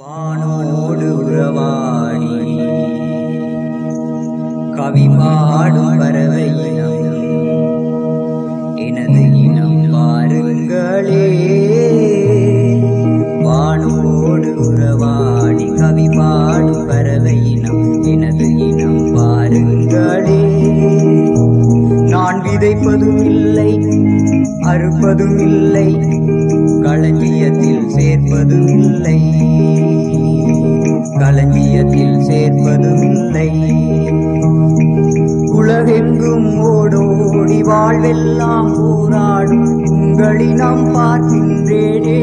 வானோடு உறவாடி கவி பாடும் பறவை இனம் எனது இனம் பாருங்களே. வானோடு உறவாடி கவி பாடும் பறவை இனம் எனது இனம் பாருங்களே. நான் விதைப்பதும் இல்லை அறுப்பதும் இல்லை களஞ்சியத்தில் சேர்ப்பதும் இல்லை களஞ்சியத்தில் சேர்ப்பதும் இல்லை. உலகெங்கும் ஓடோடி வாழ்வெல்லாம் போராடும் உங்களினம் பார்க்கின்றேனே.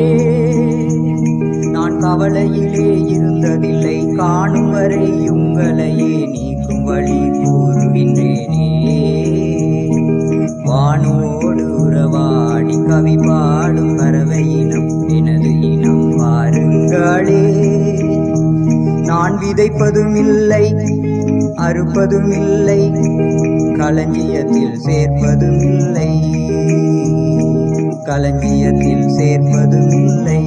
நான் கவலையிலே இருந்ததில்லை காணும் வரை உங்களையே நீக்கும் வழி கூறுகின்றேனே. வானோடு உறவாடி கவி பாடும் பறவை இனம் எனது இனம் பாருங்களே. நான் விதைப்பதும் இல்லை அறுப்பதும் இல்லை களஞ்சியத்தில் சேர்ப்பதும் இல்லை களஞ்சியத்தில் சேர்ப்பதும் இல்லை.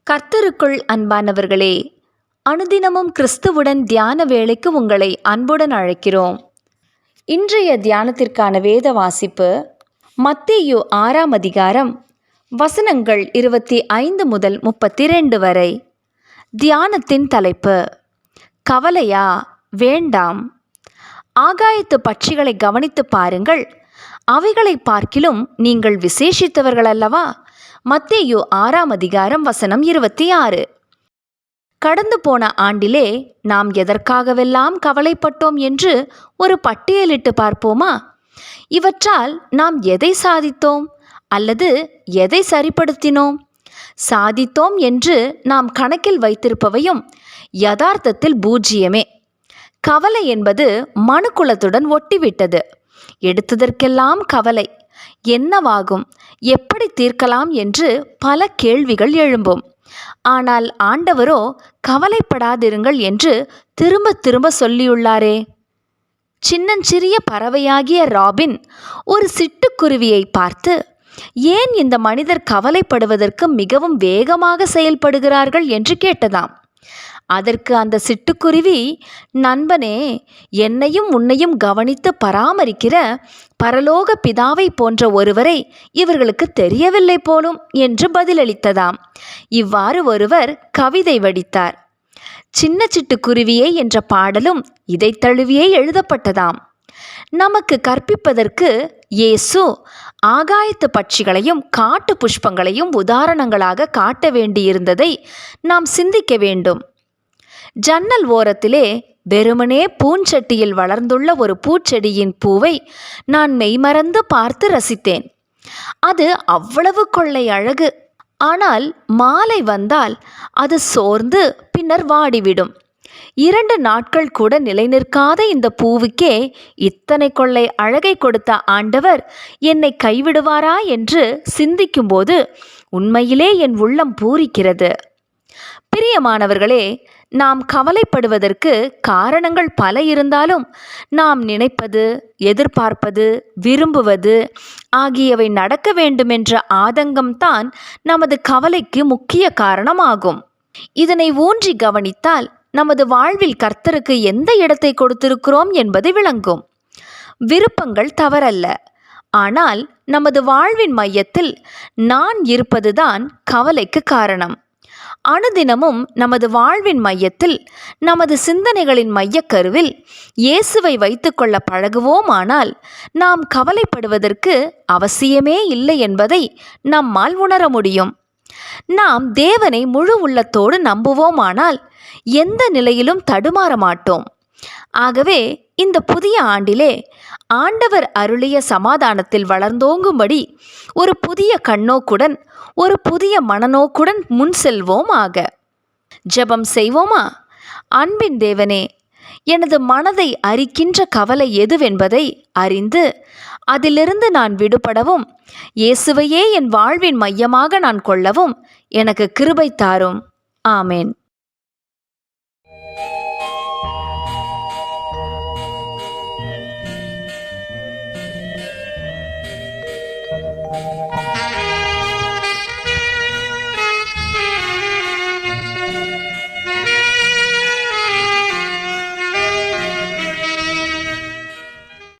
கர்த்தருக்குள் அன்பானவர்களே, அனுதினமும் கிறிஸ்துவுடன் தியான வேளைக்கு உங்களை அன்புடன் அழைக்கிறோம். இன்றைய தியானத்திற்கான வேத வாசிப்பு மத்தேயு 6ஆம் அதிகாரம் வசனங்கள் 25 முதல் 32 வரை. தியானத்தின் தலைப்பு கவலையா வேண்டாம். ஆகாயத்து பட்சிகளை கவனித்து பாருங்கள், அவைகளை பார்க்கிலும் நீங்கள் விசேஷித்தவர்கள் அல்லவா? மத்தேயு 6ஆம் அதிகாரம் வசனம் 26. கடந்து போன ஆண்டிலே நாம் எதற்காகவெல்லாம் கவலைப்பட்டோம் என்று ஒரு பட்டியலிட்டு பார்ப்போமா? இவற்றால் நாம் எதை சாதித்தோம் அல்லது எதை சரிப்படுத்தினோம்? சாதித்தோம் என்று நாம் கணக்கில் வைத்திருப்பவையும் யதார்த்தத்தில் பூஜ்ஜியமே. கவலை என்பது மனுக்குலத்துடன் ஒட்டிவிட்டது. எடுத்ததற்கெல்லாம் கவலை. என்னவாகும், எப்படி தீர்க்கலாம் என்று பல கேள்விகள் எழும்பும். ஆனால் ஆண்டவரோ கவலைப்படாதிருங்கள் என்று திரும்ப திரும்ப சொல்லியுள்ளாரே. சின்னஞ்சிறிய பறவையாகிய ராபின் ஒரு சிட்டுக்குருவியை பார்த்து, ஏன் இந்த மனிதர் கவலைப்படுவதற்கு மிகவும் வேகமாக செயல்படுகிறார்கள் என்று கேட்டதாம். அதற்கு அந்த சிட்டுக்குருவி, நண்பனே, என்னையும் உன்னையும் கவனித்து பராமரிக்கிற பரலோக பிதாவை போன்ற ஒருவரை இவர்களுக்கு தெரியவில்லை போலும் என்று பதிலளித்ததாம். இவ்வாறு ஒருவர் கவிதை வடித்தார். சின்ன சிட்டுக்குருவியே என்ற பாடலும் இதை தழுவியே எழுதப்பட்டதாம். நமக்கு கற்பிப்பதற்கு இயேசு ஆகாயத்து பட்சிகளையும் காட்டு புஷ்பங்களையும் உதாரணங்களாக காட்ட வேண்டியிருந்ததை நாம் சிந்திக்க வேண்டும். ஜன்னல் ஓரத்திலே வெறுமனே பூஞ்சட்டியில் வளர்ந்துள்ள ஒரு பூச்செடியின் பூவை நான் மெய்மறந்து பார்த்து ரசித்தேன். அது அவ்வளவு கொள்ளை அழகு. ஆனால் மாலை வந்தால் அது சோர்ந்து பின்னர் வாடிவிடும். 2 நாட்கள் கூட நிலை நிற்காத இந்த பூவுக்கே இத்தனை கொள்ளை அழகை கொடுத்த ஆண்டவர் என்னை கைவிடுவாரா என்று சிந்திக்கும்போது உண்மையிலே என் உள்ளம் பூரிக்கிறது. பிரியமானவர்களே, நாம் கவலைப்படுவதற்கு காரணங்கள் பல இருந்தாலும் நாம் நினைப்பது, எதிர்பார்ப்பது, விரும்புவது ஆகியவை நடக்க வேண்டுமென்ற ஆதங்கம்தான் நமது கவலைக்கு முக்கிய காரணமாகும். இதனை ஊன்றி கவனித்தால் நமது வாழ்வில் கர்த்தருக்கு எந்த இடத்தை கொடுத்திருக்கிறோம் என்பது விளங்கும். விருப்பங்கள் தவறல்ல, ஆனால் நமது வாழ்வின் மையத்தில் நான் இருப்பதுதான் கவலைக்கு காரணம். அனுதினமும் நமது வாழ்வின் மையத்தில், நமது சிந்தனைகளின் மையக்கருவில் இயேசுவை வைத்துக்கொள்ள பழகுவோமானால் நாம் கவலைப்படுவதற்கு அவசியமே இல்லை என்பதை நம்மால் உணர முடியும். நாம் தேவனை முழு உள்ளத்தோடு நம்புவோமானால் எந்த நிலையிலும் தடுமாற மாட்டோம். ஆகவே இந்த புதிய ஆண்டிலே ஆண்டவர் அருளிய சமாதானத்தில் வளர்ந்தோங்கும்படி ஒரு புதிய கண்ணோக்குடன், ஒரு புதிய மனநோக்குடன் முன் செல்வோம் ஆக. ஜெபம் செய்வோமா? அன்பின் தேவனே, எனது மனதை அரிக்கின்ற கவலை எதுவென்பதை அறிந்து அதிலிருந்து நான் விடுபடவும், இயேசுவையே என் வாழ்வின் மையமாக நான் கொள்ளவும் எனக்கு கிருபை தாரும். ஆமேன்.